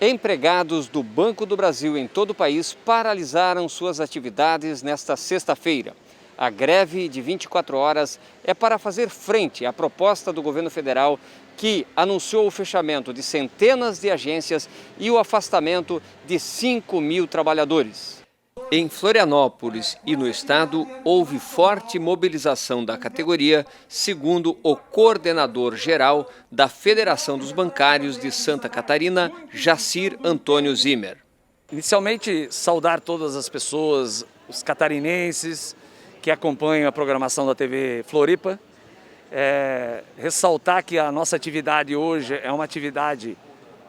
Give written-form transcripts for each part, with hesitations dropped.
Empregados do Banco do Brasil em todo o país paralisaram suas atividades nesta sexta-feira. A greve de 24 horas é para fazer frente à proposta do governo federal que anunciou o fechamento de centenas de agências e o afastamento de 5.000 trabalhadores. Em Florianópolis e no estado, houve forte mobilização da categoria, segundo o coordenador geral da Federação dos Bancários de Santa Catarina, Jacir Antônio Zimmer. Inicialmente, saudar todas as pessoas, os catarinenses que acompanham a programação da TV Floripa. Ressaltar que a nossa atividade hoje é uma atividade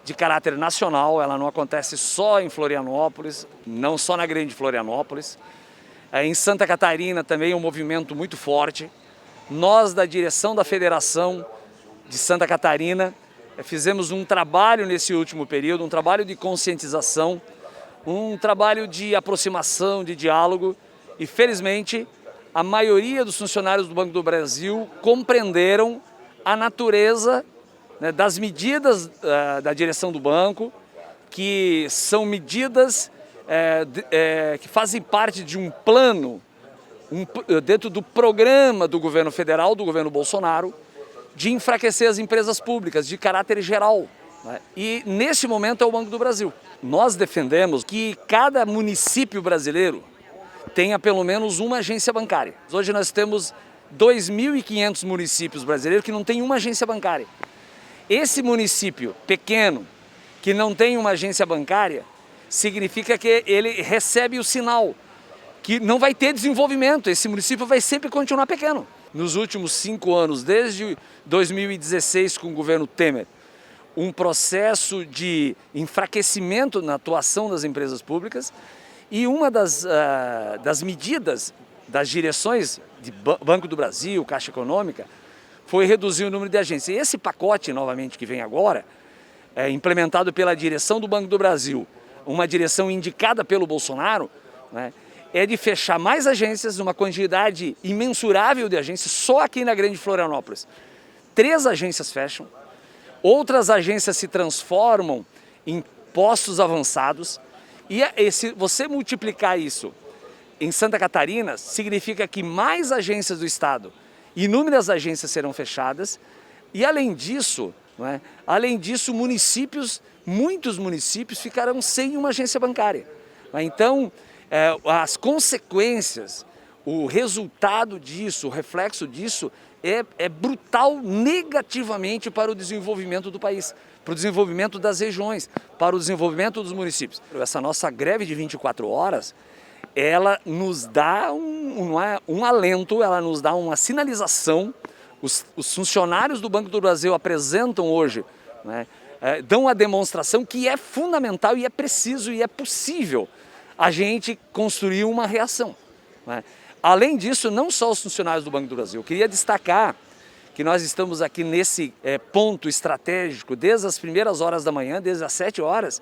de caráter nacional, ela não acontece só em Florianópolis, não só na Grande Florianópolis. Em Santa Catarina também é um movimento muito forte. Nós, da direção da Federação de Santa Catarina, fizemos um trabalho nesse último período, um trabalho de conscientização, um trabalho de aproximação, de diálogo, e felizmente a maioria dos funcionários do Banco do Brasil compreenderam a natureza das medidas da direção do banco, que são medidas que fazem parte de um plano, dentro do programa do governo federal, do governo Bolsonaro, de enfraquecer as empresas públicas de caráter geral. E nesse momento é o Banco do Brasil. Nós defendemos que cada município brasileiro tenha pelo menos uma agência bancária. Hoje nós temos 2.500 municípios brasileiros que não têm uma agência bancária. Esse município pequeno, que não tem uma agência bancária, significa que ele recebe o sinal que não vai ter desenvolvimento, esse município vai sempre continuar pequeno. Nos últimos 5 anos, desde 2016 com o governo Temer, um processo de enfraquecimento na atuação das empresas públicas, e uma das medidas das direções de Banco do Brasil, Caixa Econômica, foi reduzir o número de agências. E esse pacote, novamente, que vem agora, implementado pela direção do Banco do Brasil, uma direção indicada pelo Bolsonaro, é de fechar mais agências, uma quantidade imensurável de agências, só aqui na Grande Florianópolis. 3 agências fecham, outras agências se transformam em postos avançados, e se você multiplicar isso em Santa Catarina, significa que mais agências do Estado, inúmeras agências serão fechadas, e além disso, muitos municípios ficarão sem uma agência bancária. Então, as consequências, o resultado disso, o reflexo disso é brutal negativamente para o desenvolvimento do país, para o desenvolvimento das regiões, para o desenvolvimento dos municípios. Essa nossa greve de 24 horas, ela nos dá um alento, ela nos dá uma sinalização. Os funcionários do Banco do Brasil apresentam hoje, dão a demonstração que é fundamental e é preciso e é possível a gente construir uma reação. Além disso, não só os funcionários do Banco do Brasil, eu queria destacar que nós estamos aqui nesse ponto estratégico desde as primeiras horas da manhã, desde as 7 horas,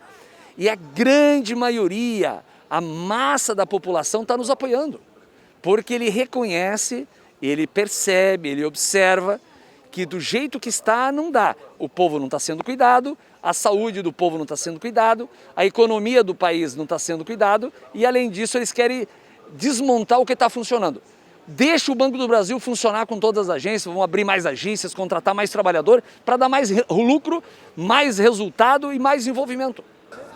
e a grande maioria, a massa da população está nos apoiando, porque ele reconhece, ele percebe, ele observa que do jeito que está não dá. O povo não está sendo cuidado, a saúde do povo não está sendo cuidado, a economia do país não está sendo cuidado, e além disso eles querem desmontar o que está funcionando. Deixa o Banco do Brasil funcionar com todas as agências, vão abrir mais agências, contratar mais trabalhador para dar mais lucro, mais resultado e mais envolvimento.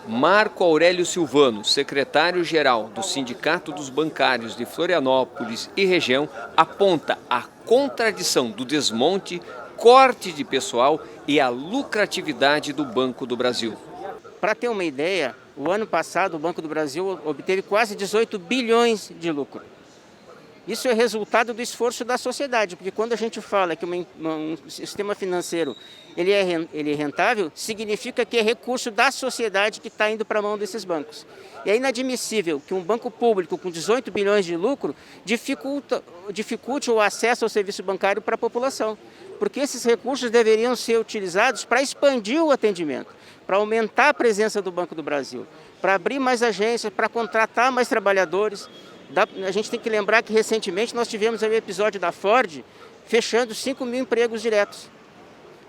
Marco Aurélio Silvano, secretário-geral do Sindicato dos Bancários de Florianópolis e região, aponta a contradição do desmonte, corte de pessoal e a lucratividade do Banco do Brasil. Para ter uma ideia, o ano passado o Banco do Brasil obteve quase 18 bilhões de lucro. Isso é resultado do esforço da sociedade, porque quando a gente fala que um sistema financeiro ele é rentável, significa que é recurso da sociedade que está indo para a mão desses bancos. E é inadmissível que um banco público com 18 bilhões de lucro dificulte o acesso ao serviço bancário para a população, porque esses recursos deveriam ser utilizados para expandir o atendimento, para aumentar a presença do Banco do Brasil, para abrir mais agências, para contratar mais trabalhadores. A gente tem que lembrar que recentemente nós tivemos aí o episódio da Ford fechando 5.000 empregos diretos.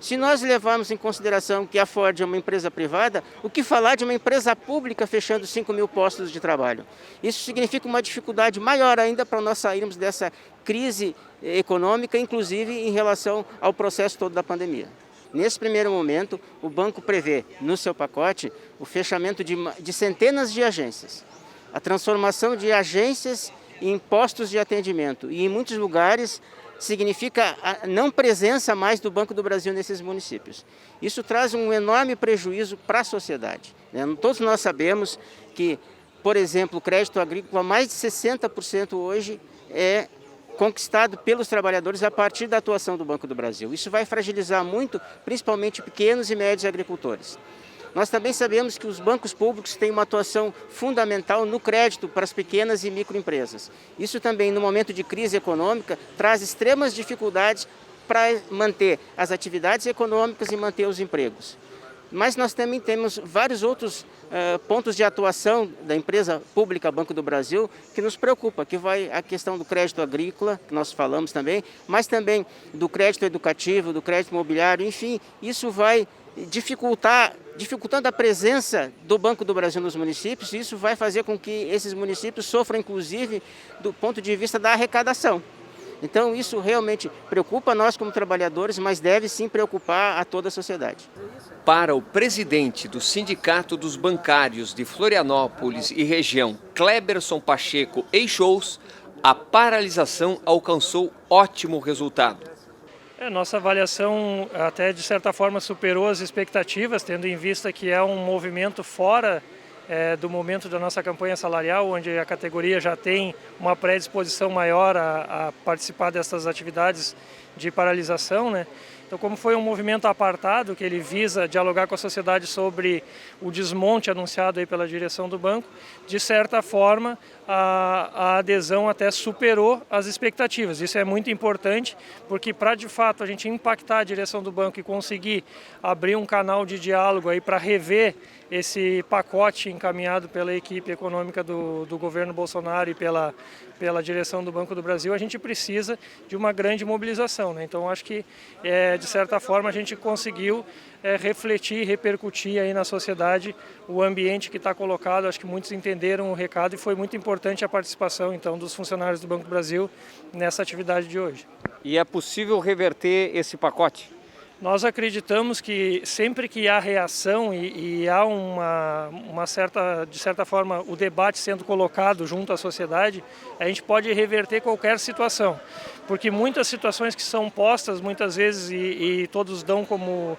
Se nós levarmos em consideração que a Ford é uma empresa privada, o que falar de uma empresa pública fechando 5.000 postos de trabalho? Isso significa uma dificuldade maior ainda para nós sairmos dessa crise econômica, inclusive em relação ao processo todo da pandemia. Nesse primeiro momento, o banco prevê no seu pacote o fechamento de centenas de agências, a transformação de agências em postos de atendimento e em muitos lugares significa a não presença mais do Banco do Brasil nesses municípios. Isso traz um enorme prejuízo para a sociedade, né? Todos nós sabemos que, por exemplo, o crédito agrícola, mais de 60% hoje é conquistado pelos trabalhadores a partir da atuação do Banco do Brasil. Isso vai fragilizar muito, principalmente pequenos e médios agricultores. Nós também sabemos que os bancos públicos têm uma atuação fundamental no crédito para as pequenas e microempresas. Isso também, no momento de crise econômica, traz extremas dificuldades para manter as atividades econômicas e manter os empregos. Mas nós também temos vários outros pontos de atuação da empresa pública Banco do Brasil que nos preocupa, que vai a questão do crédito agrícola, que nós falamos também, mas também do crédito educativo, do crédito imobiliário, enfim, isso vai dificultando a presença do Banco do Brasil nos municípios, e isso vai fazer com que esses municípios sofram, inclusive, do ponto de vista da arrecadação. Então, isso realmente preocupa nós como trabalhadores, mas deve sim preocupar a toda a sociedade. Para o presidente do Sindicato dos Bancários de Florianópolis e região, Cleberson Pacheco Eixous, a paralisação alcançou ótimo resultado. Nossa avaliação até de certa forma superou as expectativas, tendo em vista que é um movimento fora do momento da nossa campanha salarial, onde a categoria já tem uma predisposição maior a participar dessas atividades de paralisação, né? Então, como foi um movimento apartado, que ele visa dialogar com a sociedade sobre o desmonte anunciado aí pela direção do banco, de certa forma a adesão até superou as expectativas. Isso é muito importante, porque para de fato a gente impactar a direção do banco e conseguir abrir um canal de diálogo aí para rever esse pacote encaminhado pela equipe econômica do governo Bolsonaro e pela direção do Banco do Brasil, a gente precisa de uma grande mobilização, né? Então, acho que, de certa forma, a gente conseguiu refletir, repercutir aí na sociedade o ambiente que está colocado. Acho que muitos entenderam o recado e foi muito importante a participação, então, dos funcionários do Banco do Brasil nessa atividade de hoje. E é possível reverter esse pacote? Nós acreditamos que sempre que há reação e há de certa forma, o debate sendo colocado junto à sociedade, a gente pode reverter qualquer situação. Porque muitas situações que são postas, muitas vezes, e todos dão como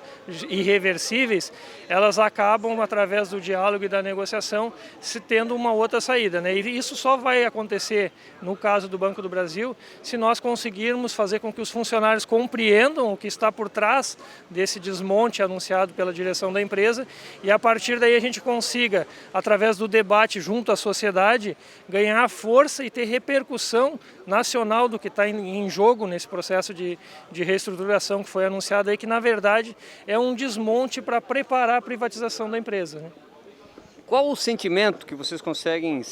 irreversíveis, elas acabam, através do diálogo e da negociação, se tendo uma outra saída, né? E isso só vai acontecer, no caso do Banco do Brasil, se nós conseguirmos fazer com que os funcionários compreendam o que está por trás desse desmonte anunciado pela direção da empresa, e a partir daí a gente consiga, através do debate junto à sociedade, ganhar força e ter repercussão nacional do que está em jogo nesse processo de reestruturação que foi anunciado aí, que na verdade é um desmonte para preparar a privatização da empresa, né? Qual o sentimento que vocês conseguem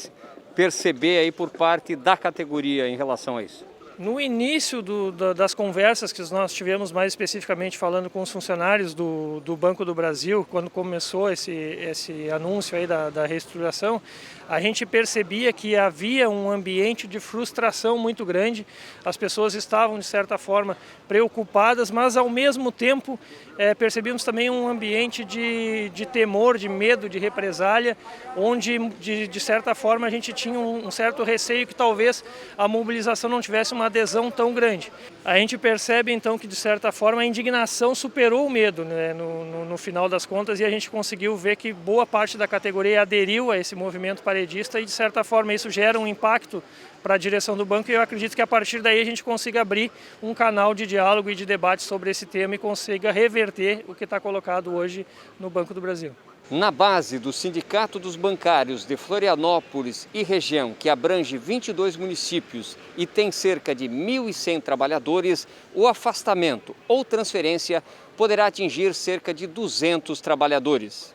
perceber aí por parte da categoria em relação a isso? No início das conversas que nós tivemos, mais especificamente falando com os funcionários do Banco do Brasil, quando começou esse anúncio aí da reestruturação, a gente percebia que havia um ambiente de frustração muito grande. As pessoas estavam, de certa forma, preocupadas, mas ao mesmo tempo percebíamos também um ambiente de temor, de medo, de represália, onde, de certa forma, a gente tinha um certo receio que talvez a mobilização não tivesse uma adesão tão grande. A gente percebe, então, que, de certa forma, a indignação superou o medo, né, no final das contas, e a gente conseguiu ver que boa parte da categoria aderiu a esse movimento paredista e, de certa forma, isso gera um impacto para a direção do banco, e eu acredito que a partir daí a gente consiga abrir um canal de diálogo e de debate sobre esse tema e consiga reverter o que está colocado hoje no Banco do Brasil. Na base do Sindicato dos Bancários de Florianópolis e região, que abrange 22 municípios e tem cerca de 1.100 trabalhadores, o afastamento ou transferência poderá atingir cerca de 200 trabalhadores.